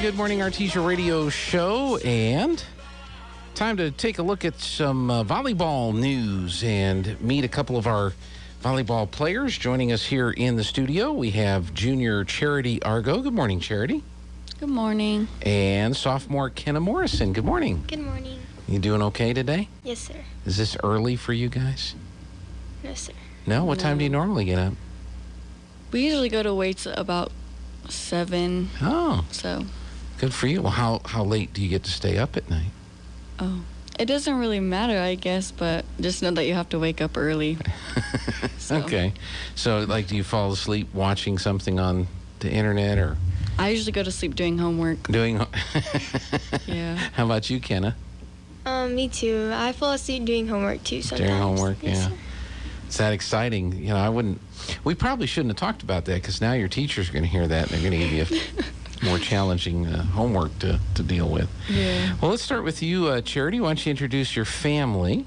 Good Morning Artesia radio show, and time to take a look at some volleyball news and meet a couple of our volleyball players. Joining us here in the studio, we have junior Charity Argo. Good morning, Charity. Good morning. And sophomore Kenna Morrison. Good morning. Good morning. You doing okay today? Yes, sir. Is this early for you guys? No, sir. No? What time do you normally get up? We usually go to weights about 7. Oh, So, good for you. Well, how late do you get to stay up at night? it doesn't really matter, I guess, but just know that you have to wake up early. So, Okay. So, like, do you fall asleep watching something on the internet or I usually go to sleep doing homework. doing... Yeah. How about you, Kenna? Me too. I fall asleep doing homework too sometimes. Doing homework, Yes, yeah. sir. It's that exciting. You know, we probably shouldn't have talked about that because now your teachers are going to hear that and they're going to give you a more challenging homework to deal with. Yeah. Well, let's start with you, Charity. Why don't you introduce your family?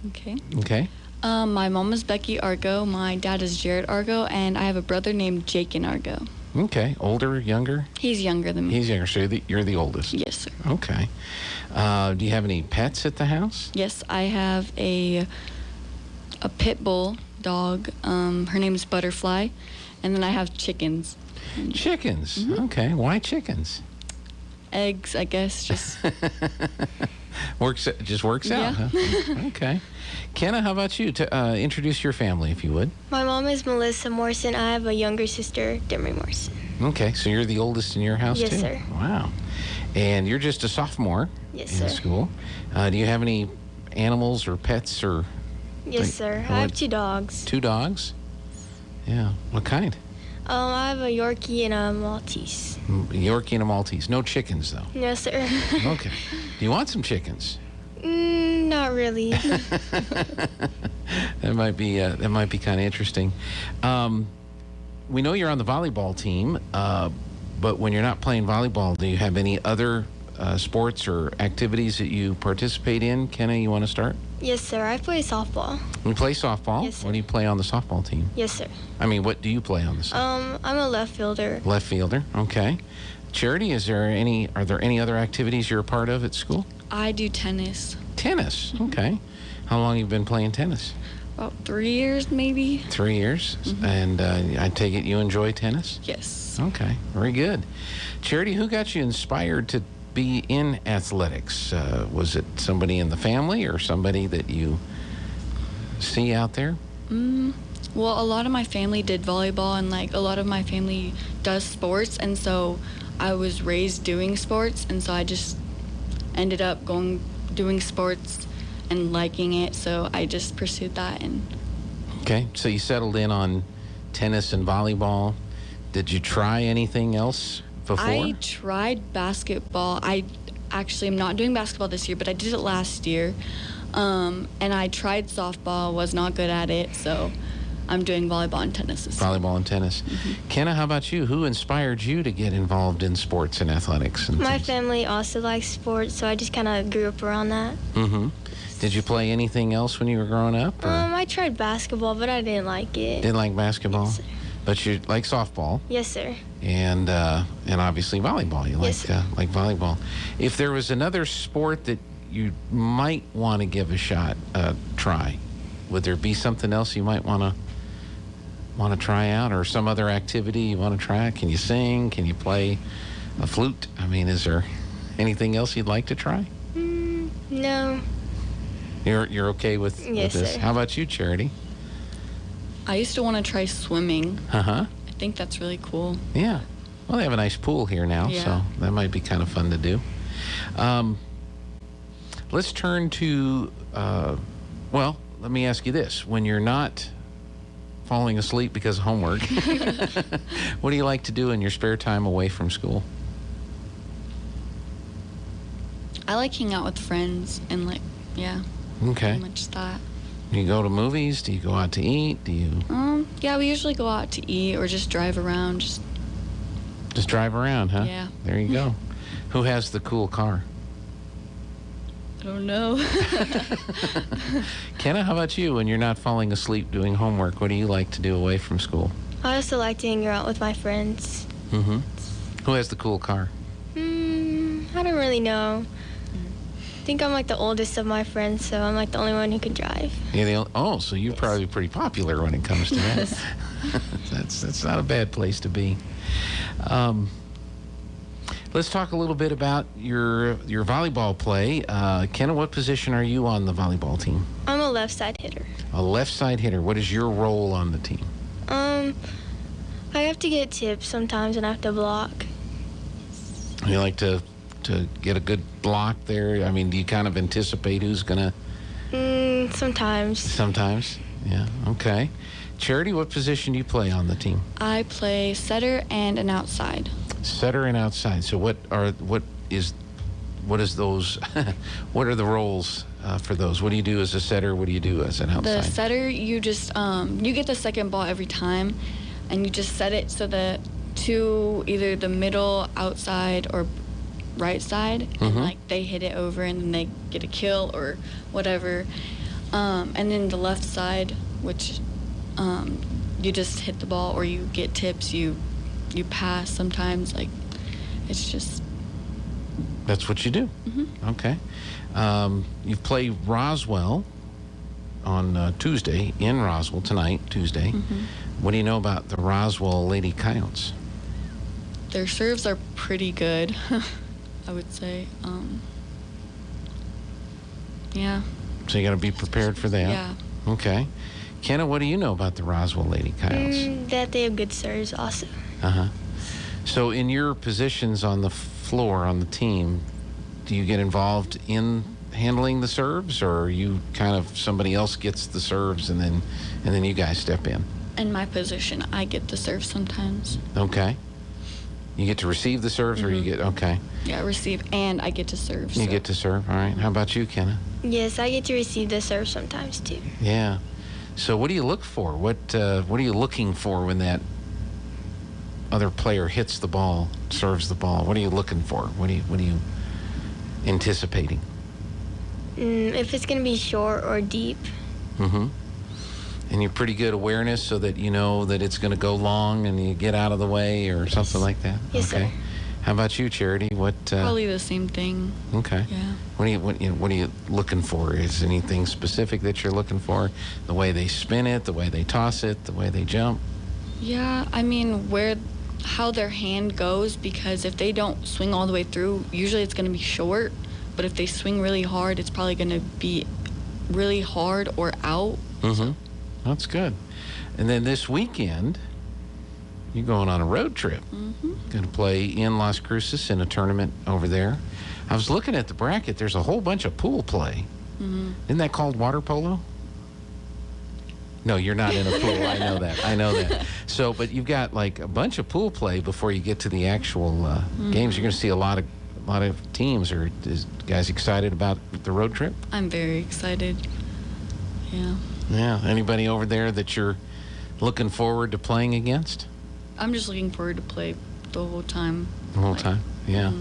Okay. Okay. My mom is Becky Argo. My dad is Jared Argo, and I have a brother named Jake Argo. Okay. Older, younger? He's younger than me. He's younger, so you're the oldest. Yes, sir. Okay. Do you have any pets at the house? Yes, I have a pit bull dog. Her name is Butterfly, and then I have chickens. Chickens. Mm-hmm. Okay. Why chickens? Eggs, I guess, just Works out, Yeah. huh? Okay. Kenna, how about you? Introduce your family, if you would. My mom is Melissa Morrison. I have a younger sister, Demery Morrison. Okay, so you're the oldest in your house, Yes, too? sir. Wow. And you're just a sophomore Yes, in sir. school. Do you have any animals or pets or Yes, sir. I have 2 dogs. 2 dogs? Yeah. What kind? I have a Yorkie and a Maltese. A Yorkie and a Maltese. No chickens, though. No, sir. Okay. Do you want some chickens? Not really. That might be kind of interesting. We know you're on the volleyball team, but when you're not playing volleyball, do you have any other sports or activities that you participate in? Kenna, you want to start? Yes, sir. I play softball. You play softball? Yes, sir. What do you play on the softball team? Yes, sir. I mean, what do you play on the softball? I'm a left fielder. Left fielder. Okay. Charity, are there any other activities you're a part of at school? I do tennis. Tennis. Okay. How long have you been playing tennis? About 3 years, maybe. 3 years. And I take it you enjoy tennis? Yes. Okay. Very good. Charity, who got you inspired to be in athletics? Was it somebody in the family or somebody that you see out there? Well, a lot of my family did volleyball, and a lot of my family does sports, and so I was raised doing sports, and so I just ended up doing sports and liking it, so I just pursued that. And Okay. So you settled in on tennis and volleyball. Did you try anything else before? I tried basketball. I actually am not doing basketball this year, but I did it last year. And I tried softball, was not good at it, so I'm doing volleyball and tennis this year. Volleyball and tennis. Kenna, how about you? Who inspired you to get involved in sports and athletics? And My things? family also likes sports, so I just kind of grew up around that. Mm-hmm. Did you play anything else when you were growing up? Or I tried basketball, but I didn't like it. didn't like basketball? Yes, sir. But you like softball Yes, sir. and obviously volleyball. You Yes, like volleyball. If there was another sport that you might want to give a shot, try, would there be something else you might want to try out, or some other activity you want to try? Can you sing? Can you play a flute? I mean, is there anything else you'd like to try? No. You're okay with Yes, this? sir. How about you, Charity? I used to want to try swimming. Uh-huh. I think that's really cool. Yeah. Well, they have a nice pool here now, Yeah. so that might be kind of fun to do. Let's turn to, well, let me ask you this. When you're not falling asleep because of homework, what do you like to do in your spare time away from school? I like hanging out with friends and Okay. pretty much that. Do you go to movies? Do you go out to eat? Do you Yeah, we usually go out to eat or just drive around. just drive around, huh? Yeah. There you go. Who has the cool car? I don't know. Kenna, how about you? When you're not falling asleep doing homework, what do you like to do away from school? I also like to hang out with my friends. Mm-hmm. Who has the cool car? really know. I think I'm like the oldest of my friends, so I'm like the only one who can drive. So you're probably pretty popular when it comes to that. That's not a bad place to be. Let's talk a little bit about your volleyball play. Kenna, what position are you on the volleyball team? I'm a left side hitter. A left side hitter. What is your role on the team? I have to get tips sometimes and I have to block. You like to get a good block there? I mean, do you kind of anticipate who's going to... Sometimes. Sometimes? Yeah, okay. Charity, what position do you play on the team? I play setter and an outside. Setter and outside. So what is those? What are the roles for those? What do you do as a setter? What do you do as an outside? The setter, you just you get the second ball every time, and you just set it so that to either the middle, outside, or right side, and like they hit it over, and then they get a kill or whatever. And then the left side, which you just hit the ball or you get tips, you pass sometimes. Like, it's just... That's what you do? Okay. You play Roswell on Tuesday, in Roswell tonight, Tuesday. What do you know about the Roswell Lady Coyotes? Their serves are pretty good, I would say. Yeah. So you got to be prepared for that? Yeah. Okay. Kenna, what do you know about the Roswell Lady Coyotes? That they have good serves also. So in your positions on the floor, on the team, do you get involved in handling the serves, or are you kind of somebody else gets the serves and then you guys step in? In my position, I get the serve sometimes. Okay. You get to receive the serves, or you get... Okay. Yeah, receive, and I get to serve. You get to serve. All right. How about you, Kenna? Yes, I get to receive the serve sometimes too. Yeah. So what do you look for? What are you looking for when that other player hits the ball, serves the ball? What are you looking for? What are you anticipating? If it's going to be short or deep. And you're pretty good awareness so that you know that it's going to go long and you get out of the way or something like that? Yes, okay. sir. How about you, Charity? What? Probably the same thing. Okay. Yeah. What are you looking for? Is anything specific that you're looking for? The way they spin it, the way they toss it, the way they jump? Yeah, I mean, how their hand goes, because if they don't swing all the way through, usually it's going to be short. But if they swing really hard, it's probably going to be really hard or out. That's good. And then this weekend, you're going on a road trip. Going to play in Las Cruces in a tournament over there. I was looking at the bracket. There's a whole bunch of pool play. Isn't that called water polo? No, you're not in a pool. I know that. So, but you've got like a bunch of pool play before you get to the actual games. You're going to see a lot of teams. Is guys excited about the road trip? I'm very excited. Yeah. Yeah. Anybody over there that you're looking forward to playing against? I'm just looking forward to play the whole time. The whole time? Yeah.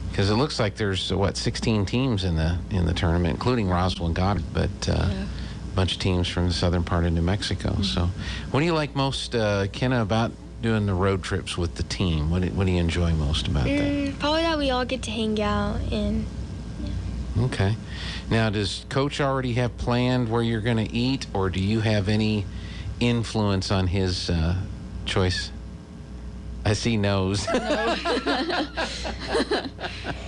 Because it looks like there's 16 teams in the tournament, including Roswell and Goddard, but a bunch of teams from the southern part of New Mexico. So, what do you like most, Kenna, about doing the road trips with the team? What do you enjoy most about that? Probably that we all get to hang out and... Okay. Now, does Coach already have planned where you're going to eat, or do you have any influence on his choice? I see no's.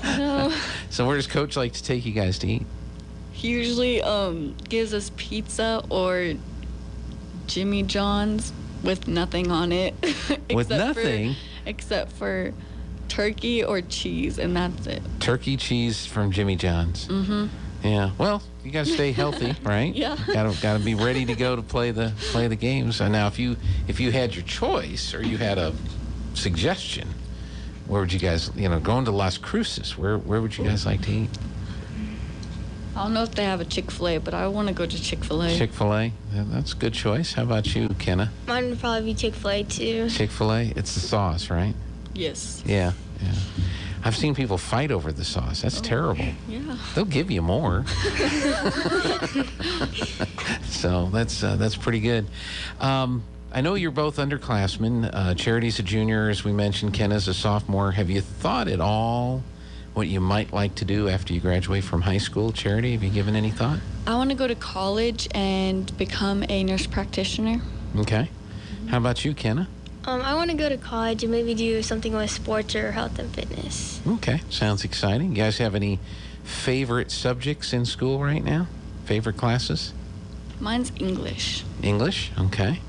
No. So where does Coach like to take you guys to eat? He usually gives us pizza or Jimmy John's with nothing on it. With nothing? Except for turkey or cheese, and that's it. Turkey cheese from Jimmy John's. Yeah. Well, you got to stay healthy, right? Yeah. Got to be ready to go to play the games. And now, if you had your choice, or you had a suggestion, where would you guys, going to Las Cruces, where would you guys like to eat? I don't know if they have a Chick-fil-A, but I want to go to Chick-fil-A. Chick-fil-A? Yeah, that's a good choice. How about you, Kenna? Mine would probably be Chick-fil-A too. Chick-fil-A? It's the sauce, right? Yes. Yeah. I've seen people fight over the sauce. That's terrible. Yeah. They'll give you more. So that's pretty good. I know you're both underclassmen. Charity's a junior, as we mentioned. Kenna's a sophomore. Have you thought at all what you might like to do after you graduate from high school? Charity, have you given any thought? I want to go to college and become a nurse practitioner. Okay. How about you, Kenna? I want to go to college and maybe do something with sports or health and fitness. Okay, sounds exciting. You guys have any favorite subjects in school right now? Favorite classes? Mine's English. English, okay.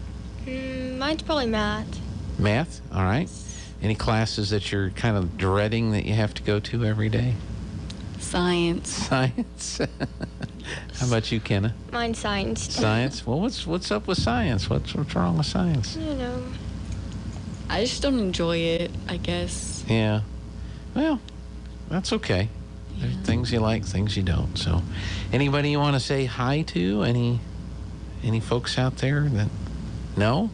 Mine's probably math. Math, all right. Any classes that you're kind of dreading that you have to go to every day? Science. Science. How about you, Kenna? Mine's science. Science? Well, what's up with science? What's wrong with science? I don't know. I just don't enjoy it, I guess. Yeah. Well, that's okay. There's things you like, things you don't. So, anybody you want to say hi to? Any folks out there that? No.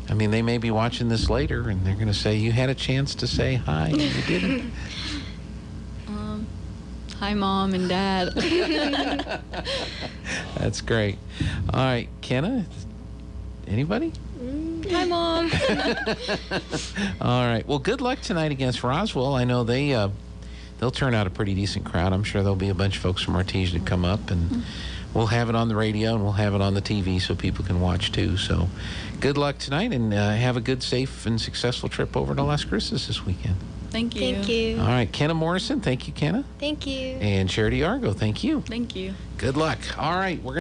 I mean, they may be watching this later, and they're going to say you had a chance to say hi and you didn't. Hi, Mom and Dad. That's great. All right, Kenna. Anybody? Hi, Mom. All right. Well, good luck tonight against Roswell. I know they'll turn out a pretty decent crowd. I'm sure there'll be a bunch of folks from Artesia that come up, and we'll have it on the radio and we'll have it on the TV so people can watch too. So, good luck tonight, and have a good, safe, and successful trip over to Las Cruces this weekend. Thank you. Thank you. All right, Kenna Morrison. Thank you, Kenna. Thank you. And Charity Argo. Thank you. Thank you. Good luck. All right, we're